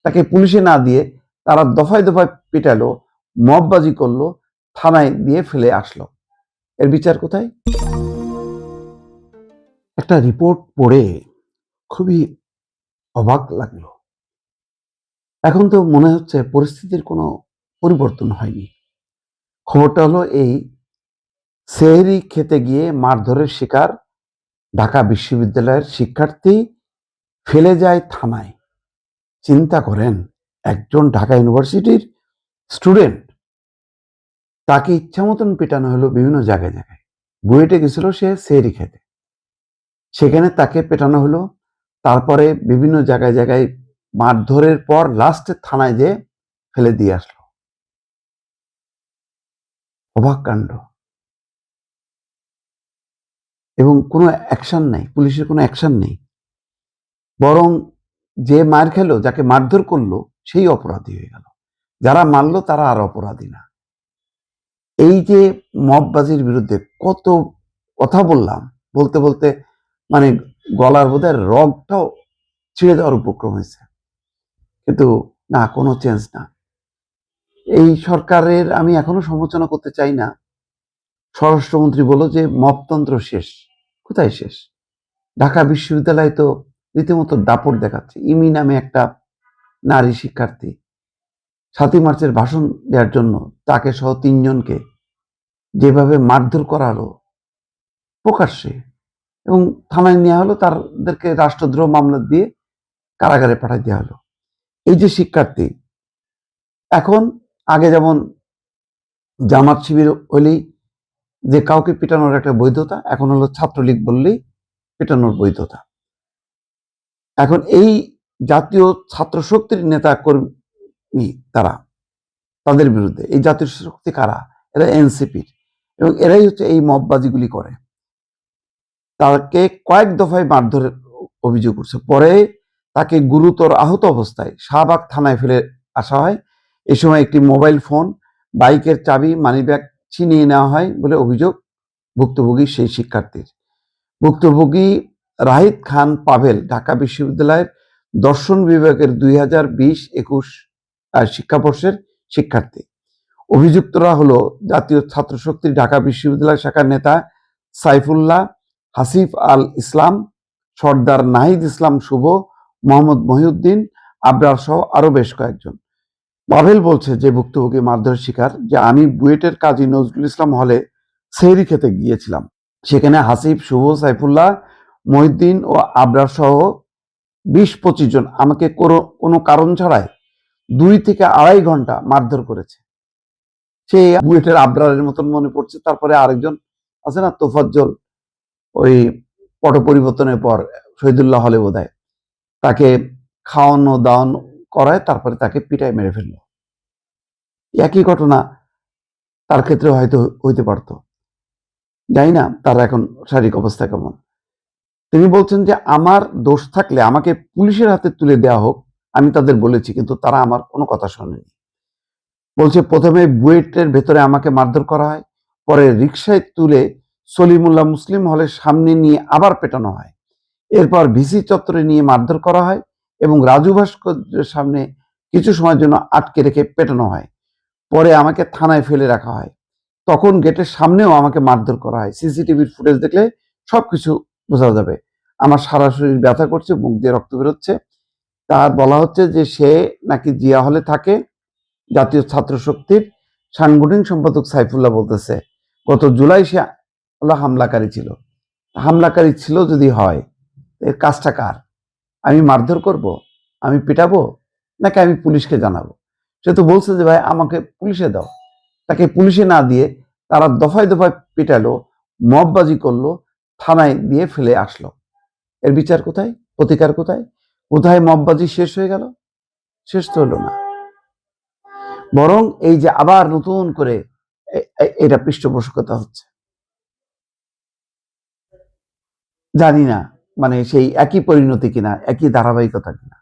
তাকে পুলিশে না দিয়ে তারা দফায় দফায় পেটালো, মববাজি করলো, থানায় দিয়ে ফেলে আসলো। এর বিচার কোথায়? একটা রিপোর্ট পড়ে খুবই অবাক লাগলো। এখন তো মনে হচ্ছে পরিস্থিতির কোনো পরিবর্তন হয়নি। খবরটা হলো এই, সেহরি খেতে গিয়ে মারধরের শিকার ঢাকা বিশ্ববিদ্যালয়ের শিক্ষার্থী ফেলে যায় থানায়। চিন্তা করেন, একজন ঢাকা ইউনিভার্সিটির স্টুডেন্ট, তাকে ইচ্ছা মতন পেটানো হলো বিভিন্ন জায়গায় জায়গায়। বুয়েটে গেছিল সে সেহরি খেতে, সেখানে তাকে পেটানো হলো। তারপরে বিভিন্ন জায়গায় জায়গায় মারধরের পর লাস্টে থানায় যেয়ে ফেলে দিয়ে আসলো। অবাক কাণ্ড। এবং কোনো অ্যাকশন নাই, পুলিশের কোনো অ্যাকশন নেই। বরং যে মার খেলো, যাকে মারধর করলো, সেই অপরাধী হয়ে গেল। যারা মারলো তারা আর অপরাধী না। এই যে মববাজির বিরুদ্ধে কত কথা বললাম, বলতে বলতে মানে গলার বোধহয় রগটাও ছিঁড়ে দেওয়ার উপক্রম হয়েছে, কিন্তু না, কোনো চেঞ্জ না। এই সরকারের আমি এখনো সমালোচনা করতে চাই না। স্বরাষ্ট্রমন্ত্রী বলল যে মবতন্ত্র শেষ। কোথায় শেষ? ঢাকা বিশ্ববিদ্যালয় তো রীতিমতো দাপট দেখাচ্ছে। ইমি নামে একটা নারী শিক্ষার্থী ৭ই মার্চের ভাষণ দেওয়ার জন্য তাকে সহ ৩ জনকে যেভাবে মারধর করা হলো প্রকাশ্যে, এবং থানায় নেওয়া হলো, তাদেরকে রাষ্ট্রদ্রোহ মামলা দিয়ে কারাগারে পাঠাই দেওয়া হলো। এই যে শিক্ষার্থী, এখন আগে যেমন জামাত শিবির হলেই যে কাউকে পিটানোর একটা বৈধতা, এখন হলো ছাত্রলীগ বললেই পিটানোর বৈধতা। এখন এই জাতীয় ছাত্র শক্তির নেতা কর্মী তারা, তাদের বিরুদ্ধে এই জাতীয় শক্তি কারা? এরা এনসিপির, এবং এরাই হচ্ছে এই মববাজিগুলি করে। তাকে কয়েক দফায় মারধরের অভিযোগ উঠছে। পরে তাকে গুরুতর আহত অবস্থায় শাহবাগ থানায় ফেলে আসা হয়। এই সময় একটি মোবাইল ফোন, বাইকের চাবি, মানিব্যাগ ছিনিয়ে নেওয়া হয় বলে অভিযোগ ভুক্তভোগী সেই শিক্ষার্থীর। ভুক্তভোগী রাহিদ খান পাভেল ঢাকা বিশ্ববিদ্যালয়ের দর্শন বিভাগের 2020-21 শিক্ষাবর্ষের শিক্ষার্থী। অভিযুক্তরা হলো জাতীয় ছাত্র শক্তির ঢাকা বিশ্ববিদ্যালয় শাখার নেতা সাইফুল্লাহ, হাসিফ আল ইসলাম, সর্দার নাহিদ ইসলাম শুভ, মোহাম্মদ মহিউদ্দিন, আবরার সহ আরো বেশ কয়েকজন। পাভেল বলছে যে ভুক্তভোগী মারধরের শিকার, যে আমি বুয়েটের কাজী নজরুল ইসলাম হলে সেহরি খেতে গিয়েছিলাম। সেখানে হাসিফ, শুভ, সাইফুল্লাহ, মহিউদ্দিন ও আবরার সহ 20-25 জন আমাকে কোনো কারণ ছাড়াই 2 থেকে 2.5 ঘন্টা মারধর করেছে। সে বুয়েটের আবরারের মতন মনে পড়ছে। তারপরে আরেকজন আছে না, তোফাজ্জল, ওই পট পরিবর্তনের পর শহীদুল্লাহ হলে বোধহয়, তাকে খাওয়ানো দাওয়ানো করায় তারপরে তাকে পিটায় মেরে ফেললো। একই ঘটনা তার ক্ষেত্রে হয়তো হইতে পারত, জানি না তার এখন শারীরিক অবস্থা কেমন। তিনি বলছেন যে আমার দোষ থাকলে আমাকে পুলিশের হাতে তুলে দেওয়া হোক, আমি তাদের বলেছি, কিন্তু তারা আমার কোনো কথা শোনেনি। বলছে প্রথমে বুয়েটের ভেতরে আমাকে মারধর করা হয়, পরে রিকশায় তুলে সলিমুল্লাহ মুসলিম হলের সামনে নিয়ে আবার পেটানো হয়, এরপর ভিসি চত্বরে নিয়ে মারধর করা হয় এবং রাজু ভাস্কর্যের সামনে কিছু সময়ের জন্য আটকে রেখে পেটানো হয়। পরে আমাকে থানায় ফেলে রাখা হয়, তখন গেটের সামনেও আমাকে মারধর করা হয়। সিসিটিভির ফুটেজ দেখলে সবকিছু বোঝা যাবে। আমার সারা শরীর ব্যথা করছে, মুখ দিয়ে রক্ত বেরোচ্ছে। তার বলা হচ্ছে যে সে নাকি জিয়া হলে থাকে। জাতীয় ছাত্র শক্তির সাংগঠনিক সম্পাদক সাইফুল্লাহ বলতেছে গত জুলাই সে হামলাকারী ছিল। হামলাকারী ছিল যদি হয়, এর কাজটা কার? আমি মারধর করব, আমি পিটাবো, নাকি আমি পুলিশকে জানাবো? সে তো বলছে যে ভাই আমাকে পুলিশে দাও। তাকে পুলিশে না দিয়ে তারা দফায় দফায় পিটালো, মববাজি করলো, থানায় দিয়ে ফেলে আসলো। এর বিচার কোথায়? প্রতিকার কোথায়? কোথায় মববাজি শেষ হয়ে গেল? শেষ তো হলো না, বরং এই যে আবার নতুন করে এটা পৃষ্ঠপোষকতা হচ্ছে। জানি না মানে সেই একই পরিণতি কিনা, একই ধারাবাহিকতা কিনা।